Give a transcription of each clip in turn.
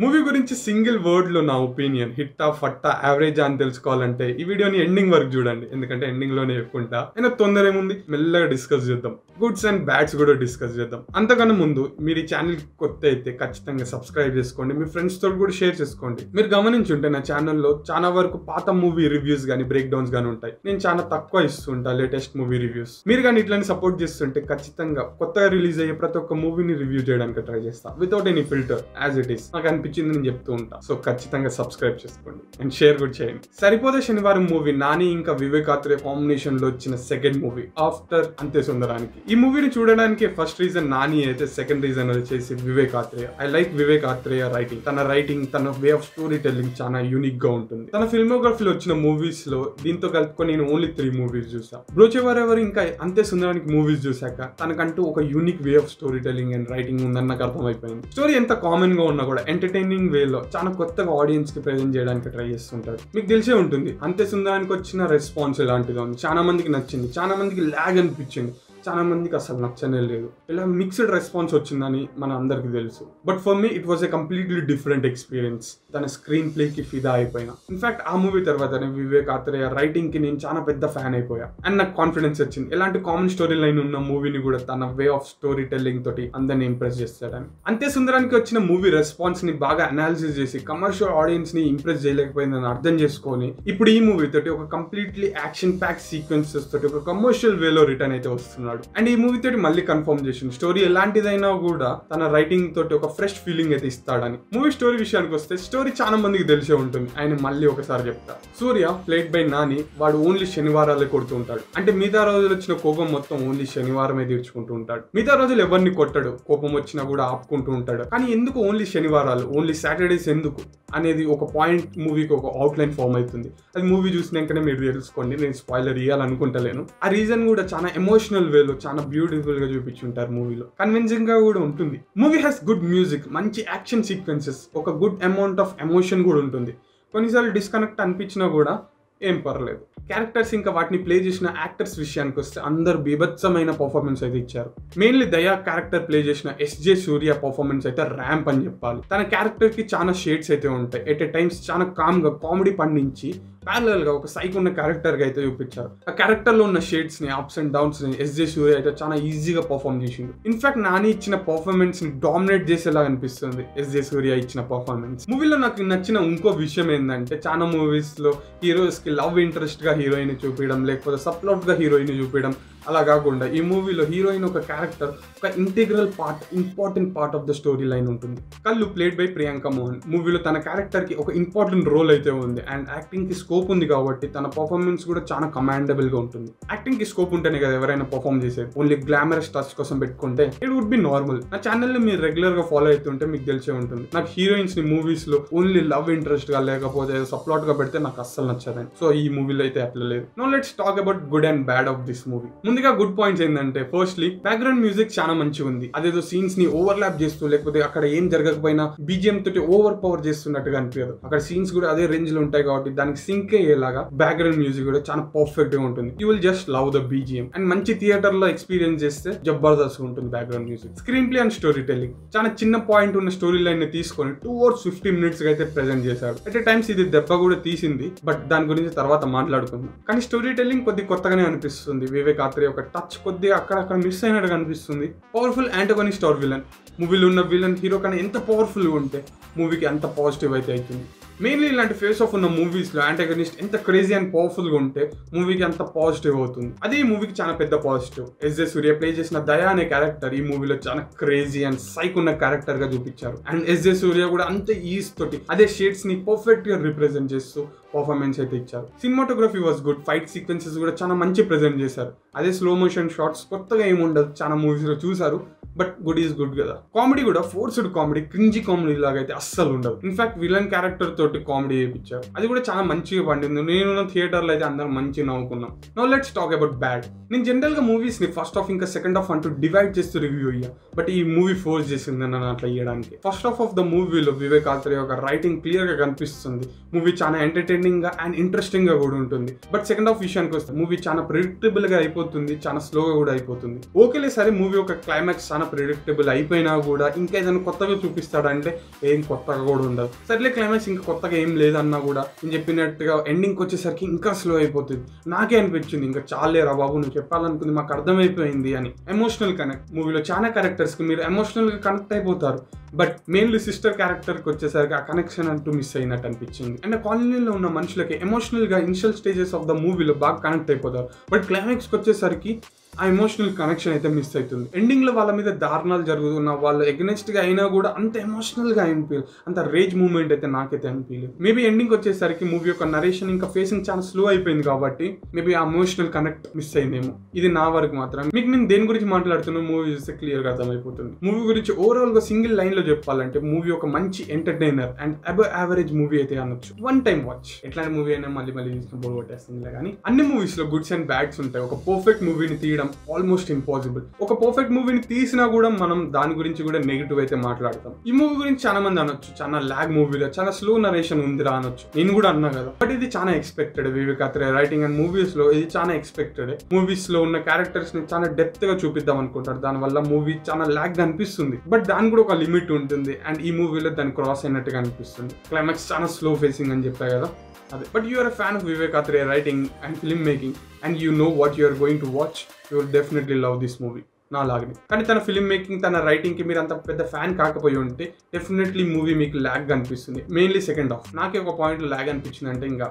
Movie గురించి single word లో నా ఒపీనియన్ హిట్టా ఫట్టా యావరేజ్ అని తెలుసుకోవాలంటే ఈ వీడియోని ఎండింగ్ వరకు చూడండి. ఎందుకంటే ఎండింగ్ లోనే చెప్పుకుంటా. అయినా తొందర ఏముంది, మెల్లగా డిస్కస్ చేద్దాం. గుడ్స్ అండ్ బ్యాడ్స్ కూడా డిస్కస్ చేద్దాం. అంతకన్నా ముందు మీరు ఈ ఛానల్ కొత్త అయితే ఖచ్చితంగా సబ్స్క్రైబ్ చేసుకోండి. మీ ఫ్రెండ్స్ తోటి కూడా షేర్ చేసుకోండి. మీరు గమనించుంటే నా ఛానల్లో చాలా వరకు పాత మూవీ రివ్యూస్ గానీ బ్రేక్ డౌన్స్ గానీ ఉంటాయి. నేను చాలా తక్కువ ఇస్తుంటా లేటెస్ట్ మూవీ రివ్యూస్. మీరు కానీ ఇట్లానే సపోర్ట్ చేస్తుంటే ఖచ్చితంగా కొత్తగా రిలీజ్ అయ్యే ప్రతి ఒక్క మూవీని రివ్యూ చేయడానికి ట్రై చేస్తా, without any filter, as it is. నాకు అనిపించింది నేను చెప్తూ ఉంటా. సో ఖచ్చితంగా సబ్స్క్రైబ్ చేసుకోండి అండ్ షేర్ కూడా చేయండి. సరిపోతే శనివారం మూవీ నాని ఇంకా వివేక్ ఆత్రేయ కాంబినేషన్ లో వచ్చిన సెకండ్ మూవీ ఆఫ్టర్ అంతే సుందరానికి. ఈ మూవీని చూడడానికి ఫస్ట్ రీజన్ నాని అయితే, సెకండ్ రీజన్ వచ్చేసి Vivek Athreya. I like Vivek Athreya writing. తన వే ఆఫ్ స్టోరీ టెల్లింగ్ చాలా యూనిక్ గా ఉంటుంది. తన ఫిల్మోగ్రఫీలో వచ్చిన మూవీస్ లో దీంతో కలుపుకొని నేను ఓన్లీ 3 మూవీస్ చూసా. బ్రోచెవరెవర్ ఇంకా అంతే సుందరానికి మూవీస్ చూసాక తనకంటూ ఒక unique way of story telling and writing ఉందని నాకు అర్థమైపోయింది. స్టోరీ ఎంత కామన్ గా ఉన్నా కూడా ఎంటర్టైనింగ్ వేలో చాలా కొత్తగా ఆడియన్స్ కి ప్రెజెంట్ చేయడానికి ట్రై చేస్తుంటారు. మీకు తెలిసే ఉంటుంది అంతే సుందరానికి వచ్చిన రెస్పాన్స్ ఎలాంటిదో. చాలా మందికి నచ్చింది, చాలా మందికి లాగ్ అనిపించింది, చాలా మందికి అసలు నచ్చనే లేదు. ఇలా మిక్స్డ్ రెస్పాన్స్ వచ్చిందని మన అందరికి తెలుసు. But for me it was a completely different experience. తన స్క్రీన్ ప్లే కి ఫిదా అయిపోయినా. ఇన్ఫాక్ట్ ఆ మూవీ తర్వాతనే వివేక్ ఆత్రేయ రైటింగ్ కి నేను చాలా పెద్ద ఫ్యాన్ అయిపోయా. అండ్ నాకు కాన్ఫిడెన్స్ వచ్చింది ఎలాంటి కామన్ స్టోరీ లైన్ ఉన్న మూవీని కూడా తన వే ఆఫ్ స్టోరీ టెల్లింగ్ తోటి అందరిని ఇంప్రెస్ చేస్తాడని. అంతే సుందరానికి వచ్చిన మూవీ రెస్పాన్స్ ని బాగా అనాలిసిస్ చేసి కమర్షియల్ ఆడియన్స్ ని ఇంప్రెస్ చేయలేకపోయిందని అర్థం చేసుకొని ఇప్పుడు ఈ మూవీ తోటి ఒక కంప్లీట్లీ యాక్షన్ ప్యాక్ సీక్వెన్సెస్ తోటి ఒక కమర్షియల్ వేలో రిటర్న్ అయితే వస్తున్నాడు. అండ్ ఈ మూవీ తోటి మళ్ళీ కన్ఫర్మ్ చేసింది స్టోరీ ఎలాంటిదైనా కూడా తన రైటింగ్ తోటి ఒక ఫ్రెష్ ఫీలింగ్ అయితే ఇస్తాడని. మూవీ స్టోరీ విషయానికి వస్తే స్టోరీ చాలా మందికి తెలిసే ఉంటుంది. ఆయన మళ్ళీ ఒకసారి చెప్తా. సూర్య ప్లేడ్ బై నాని, వాడు ఓన్లీ శనివారాలే కొడుతూ ఉంటాడు. అంటే మిగతా రోజులు వచ్చిన కోపం మొత్తం ఓన్లీ శనివారమే తీర్చుకుంటూ ఉంటాడు. మిగతా రోజులు ఎవరిని కొట్టడు, కోపం వచ్చినా కూడా ఆపుకుంటూ ఉంటాడు. కానీ ఎందుకు ఓన్లీ శనివారాలు, ఓన్లీ సాటర్డేస్ ఎందుకు అనేది ఒక పాయింట్ మూవీకి ఒక అవుట్లైన్ ఫామ్ అవుతుంది. అది మూవీ చూసినాకనే మీరు తెలుసుకోండి. నేను స్పాయిలర్ ఇవ్వాలనుకుంటలేను. ఆ రీజన్ కూడా చాలా ఎమోషనల్ వేలో చాలా బ్యూటిఫుల్ గా చూపించుంటారు. మూవీలో కన్విన్సింగ్ గా కూడా ఉంటుంది. మూవీ హ్యాస్ గుడ్ మ్యూజిక్, మంచి యాక్షన్ సీక్వెన్సెస్, ఒక గుడ్ అమౌంట్ ఆఫ్ ఎమోషన్ కూడా ఉంటుంది. కొన్నిసార్లు డిస్కనెక్ట్ అనిపించినా కూడా ఏం పర్లేదు. క్యారెక్టర్స్ ఇంకా వాటిని ప్లే చేసిన యాక్టర్స్ విషయానికి వస్తే అందరు బీభత్సమైన పర్ఫార్మెన్స్ అయితే ఇచ్చారు. మెయిన్లీ దయా క్యారెక్టర్ ప్లే చేసిన ఎస్జే సూర్య పర్ఫార్మెన్స్ అయితే ర్యాంప్ అని చెప్పాలి. తన క్యారెక్టర్ కి చాలా షేడ్స్ అయితే ఉంటాయి. ఎట్ ఎ టైమ్స్ చాలా కామ్ గా కామెడీ పండించి ప్యారలల్ గా ఒక సైక్ ఉన్న క్యారెక్టర్ గా అయితే చూపించారు. ఆ క్యారెక్టర్ లో ఉన్న షేడ్స్ ని, అప్స్ అండ్ డౌన్స్ ని ఎస్జే సూర్య అయితే చాలా ఈజీగా పర్ఫార్మ్ చేసిండు. ఇన్ఫాక్ట్ నాని ఇచ్చిన పర్ఫార్మెన్స్ ని డామినేట్ చేసేలా అనిపిస్తుంది ఎస్జే సూర్య ఇచ్చిన పర్ఫార్మెన్స్. మూవీలో నాకు నచ్చిన ఇంకో విషయం ఏంటంటే చాలా మూవీస్ లో హీరోస్ కి లవ్ ఇంట్రెస్ట్ గా హీరోయిన్ చూపించడం, లేకపోతే సప్లాట్ గా హీరోయిన్ చూపించడం, అలా కాకుండా ఈ మూవీలో హీరోయిన్ ఒక క్యారెక్టర్, ఒక integral part, important part of the story line ఉంటుంది. కళ్ళు ప్లేడ్ బై ప్రియాంక మోహన్. మూవీలో తన క్యారెక్టర్ కి ఒక ఇంపార్టెంట్ రోల్ అయితే ఉంది. అండ్ యాక్టింగ్ కి స్కోప్ ఉంది కాబట్టి తన పర్ఫార్మెన్స్ కూడా చాలా కమాండబుల్ గా ఉంటుంది. యాక్టింగ్ కి స్కోప్ ఉంటేనే కదా ఎవరైనా పర్ఫార్మ్ చేసేది. ఓన్లీ గ్లామరస్ టచ్ కోసం పెట్టుకుంటే ఇట్ వుడ్ బి నార్మల్. నా ఛానల్ ని మీరు రెగ్యులర్ గా ఫాలో అవుతుంటే మీకు తెలిసే ఉంటుంది. నాకు హీరోయిన్స్ ని మూవీస్ లో ఓన్లీ లవ్ ఇంట్రెస్ట్ గా లేకపోతే సప్లాట్ గా పెడితే నాకు అస్సలు నచ్చదని. సో ఈ మూవీలో అయితే అట్లా లేదు. Now let's talk about good and bad of this movie. ముందుగా గుడ్ పాయింట్స్ ఏంటంటే, ఫస్ట్లీ బ్యాక్గ్రౌండ్ మ్యూజిక్ చాలా మంచిగా ఉంది. అదేదో సీన్స్ ని ఓవర్లాప్ చేస్తూ లేకపోతే అక్కడ ఏం జరగకపోయినా బీజిఎం తోటి ఓవర్ పవర్ చేస్తున్నట్టుగా అనిపించదు. అక్కడ సీన్స్ కూడా అదే రేంజ్ లో ఉంటాయి కాబట్టి దానికి సింక్ అయ్యేలాగా బ్యాక్గ్రౌండ్ మ్యూజిక్ కూడా చాలా పర్ఫెక్ట్ గా ఉంటుంది. You will just love the BGM. And మంచి థియేటర్ లో ఎక్స్పీరియన్స్ చేస్తే జబర్దస్త్ ఉంటుంది background music. Screen play and story telling, చాలా చిన్న పాయింట్ ఉన్న స్టోరీ లైన్ ని తీసుకొని 2 hours 50 minutes గా అయితే ప్రెజెంట్ చేశాడు. అట్ ఎ టైమ్స్ ఇది దెబ్బ కూడా తీసింది, బట్ దాని గురించి తర్వాత మాట్లాడుకుందాం. కానీ స్టోరీ టెల్లింగ్ కొద్ది కొత్తగానే అనిపిస్తుంది. వివేక్ ఆత్రేయ ఒక టచ్ కొద్దిగా అక్కడ మిస్ అయినట్టుగా అనిపిస్తుంది. Powerful antagonist or villain. మూవీలో ఉన్న విలన్ హీరో కన్నా ఎంత పవర్ఫుల్ గా ఉంటే మూవీకి అంత పాజిటివ్ అయితే అవుతుంది. మెయిన్లీ ఇలాంటి ఫేస్ ఆఫ్ ఉన్న మూవీస్ లో యాంటగనిస్ట్ ఎంత క్రేజీ అండ్ పవర్ఫుల్ గా ఉంటే మూవీకి అంత పాజిటివ్ అవుతుంది. అది ఈ మూవీకి చాలా పెద్ద పాజిటివ్. ఎస్జే సూర్య ప్లే చేసిన దయా అనే క్యారెక్టర్ ఈ మూవీలో చాలా క్రేజీ అండ్ సైక్ ఉన్న క్యారెక్టర్ గా చూపించారు. అండ్ ఎస్జే సూర్య కూడా అంతే ఈజ్ తోటి అదే షేడ్స్ ని పర్ఫెక్ట్ గా రిప్రజెంట్ చేస్తూ పర్ఫార్మెన్స్ అయితే ఇచ్చారు. Cinematography was good. Fight sequences కూడా చాలా మంచి ప్రెజెంట్ చేశారు. అదే స్లో మోషన్ షార్ట్స్ కొత్తగా ఏముండదు, చాలా మూవీస్ లో చూసారు, బట్ గుడ్ ఈజ్ గుడ్ కదా. కామెడీ కూడా ఫోర్స్డ్ కామెడీ, క్రింజీ కామెడీ లాగా అయితే అస్సలు ఉండదు. ఇన్ఫాక్ట్ విలన్ క్యారెక్టర్ తోటి తోటి కామెడీ చేయించారు. అది కూడా చాలా మంచిగా పండింది. నేను థియేటర్లో అయితే అందరం మంచిగా నవ్వుకున్నాం. Now let's talk about bad. నేను జనరల్ గా మూవీస్ ని ఫస్ట్ హాఫ్ ఇంకా సెకండ్ హాఫ్ అంటూ డివైడ్ చేస్తూ రివ్యూ అయ్యా. బట్ ఈ మూవీ ఫోర్స్ చేసింది నన్ను అట్లా ఇవ్వడానికి. ఫస్ట్ హాఫ్ ఆఫ్ ద మూవీలో వివేక్ ఆత్రేయ ఒక రైటింగ్ క్లియర్ గా కనిపిస్తుంది. మూవీ చాలా ఎంటర్టైనింగ్ గా అండ్ ఇంట్రెస్టింగ్ గా కూడా ఉంటుంది. బట్ సెకండ్ హాఫ్ విషయానికి వస్తే మూవీ చాలా ప్రిడిక్టబుల్ గా అయిపోతుంది, చాలా స్లోగా కూడా అయిపోతుంది. ఓకేలే సరే, మూవీ ఒక క్లైమాక్స్ చాలా ప్రిడిక్టబుల్ అయిపోయినా కూడా ఇంకా ఏదైనా కొత్తగా చూపిస్తాడంటే ఏం కొత్తగా కూడా ఉండదు. సర్లే క్లైమాక్స్ ఇంకా కొత్తగా ఏం లేదన్నా కూడా నేను చెప్పినట్టుగా ఎండింగ్కి వచ్చేసరికి ఇంకా స్లో అయిపోతుంది. నాకే అనిపించింది ఇంకా చాలేరా బాబు, నువ్వు చెప్పాలనుకుంది మాకు అర్థమైపోయింది అని. ఎమోషనల్ కనెక్ట్, మూవీలో చాలా క్యారెక్టర్స్ కి మీరు ఎమోషనల్ గా కనెక్ట్ అయిపోతారు. బట్ మెయిన్లీ సిస్టర్ క్యారెక్టర్ కి వచ్చేసరికి ఆ కనెక్షన్ అంటూ మిస్ అయినట్టు అనిపించింది. అండ్ కాలనీలో ఉన్న మనుషులకి ఎమోషనల్ గా ఇనిషియల్ స్టేజెస్ ఆఫ్ ద మూవీలో బాగా కనెక్ట్ అయిపోతారు. బట్ క్లైమాక్స్ కి వచ్చేసరికి ఆ ఎమోషనల్ కనెక్షన్ అయితే మిస్ అవుతుంది. ఎండింగ్ లో వాళ్ళ మీద దారుణాలు జరుగుతున్న వాళ్ళు ఎగ్నెస్ట్ గా అయినా కూడా అంత ఎమోషనల్ గా అనిపించలేదు, అంత రేజ్ మూవ్మెంట్ అయితే నాకైతే అనిపించలేదు. మేబీ ఎండింగ్ వచ్చేసరికి మూవీ యొక్క నరేషన్ ఇంకా ఫేసింగ్ చాలా స్లో అయిపోయింది కాబట్టి మేబీ ఆ ఎమోషనల్ కనెక్ట్ మిస్ అయిందేమో. ఇది నా వరకు మాత్రం. మీకు నేను దేని గురించి మాట్లాడుతున్నా మూవీ చూస్తే క్లియర్ గా అర్థమైపోతుంది. మూవీ గురించి ఓవరాల్ గా సింగిల్ లైన్ లో చెప్పాలంటే మూవీ ఒక మంచి entertainer and above average movie అయితే అనొచ్చు. One time watch. ఎట్లాంటి మూవీ అయినా మళ్ళీ తీసుకుని బోర్ కొట్టేస్తుంది. కానీ అన్ని మూవీస్ లో గుడ్స్ అండ్ బ్యాడ్స్ ఉంటాయి. ఒక పర్ఫెక్ట్ మూవీని తీయడం ఆల్మోస్ట్ ఇంపాసిబుల్. ఒక పర్ఫెక్ట్ మూవీని తీసినా కూడా మనం దాని గురించి కూడా నెగిటివ్ అయితే మాట్లాడతాం. ఈ మూవీ గురించి చాలా మంది అనొచ్చు, చాలా లాగ్ మూవీలో చాలా స్లో నరేషన్ ఉందిరా అనొచ్చు. నేను కూడా అన్నా కదా. బట్ ఇది చాలా expected. Vivek Athreya writing and movies లో ఇది చాలా ఎక్స్పెక్టెడ్. మూవీస్ లో ఉన్న క్యారెక్టర్స్ ని చాలా డెప్త్ గా చూపిద్దాం అనుకుంటారు. దాని వల్ల మూవీ చాలా లాగ్ అనిపిస్తుంది. బట్ దాని కూడా ఒక లిమిట్ ఉంటుంది. అండ్ ఈ మూవీలో దాన్ని క్రాస్ అయినట్టుగా అనిపిస్తుంది. క్లైమాక్స్ చాలా స్లో ఫేసింగ్ అని చెప్పా కదా అదే. But you are a fan of Vivek Athreya writing and film making and you know what you are going to watch, you will definitely love this movie. నా లాగనే. కానీ తన ఫిల్మ్ మేకింగ్, తన రైటింగ్ కి మీరు అంత పెద్ద ఫ్యాన్ కాకపోయి ఉంటే డెఫినెట్లీ మూవీ మీకు లాగ్ అనిపిస్తుంది. Mainly second half. నాకే ఒక పాయింట్ లాగ్ అనిపించింది అంటే ఇంకా.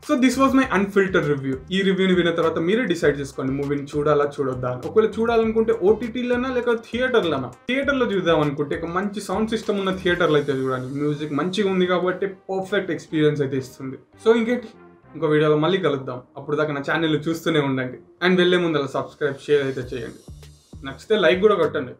So this was my unfilter review. ఈ రివ్యూని విన్న తర్వాత మీరే డిసైడ్ చేసుకోండి మూవీని చూడాలా చూడొద్దా అని. ఒకవేళ చూడాలనుకుంటే ఓటీటీలోనా లేక థియేటర్లోనా. థియేటర్లో చూద్దాం అనుకుంటే ఒక మంచి సౌండ్ సిస్టమ్ ఉన్న థియేటర్లో అయితే చూడండి. మ్యూజిక్ మంచిగా ఉంది కాబట్టి పర్ఫెక్ట్ ఎక్స్పీరియన్స్ అయితే ఇస్తుంది. సో ఇంకో వీడియోలో మళ్ళీ కలుద్దాం. అప్పుడు దాకా నా ఛానల్ చూస్తూనే ఉండండి. అండ్ వెళ్ళే ముందు అలా సబ్స్క్రైబ్, షేర్ అయితే చేయండి. నచ్చితే లైక్ కూడా కొట్టండి.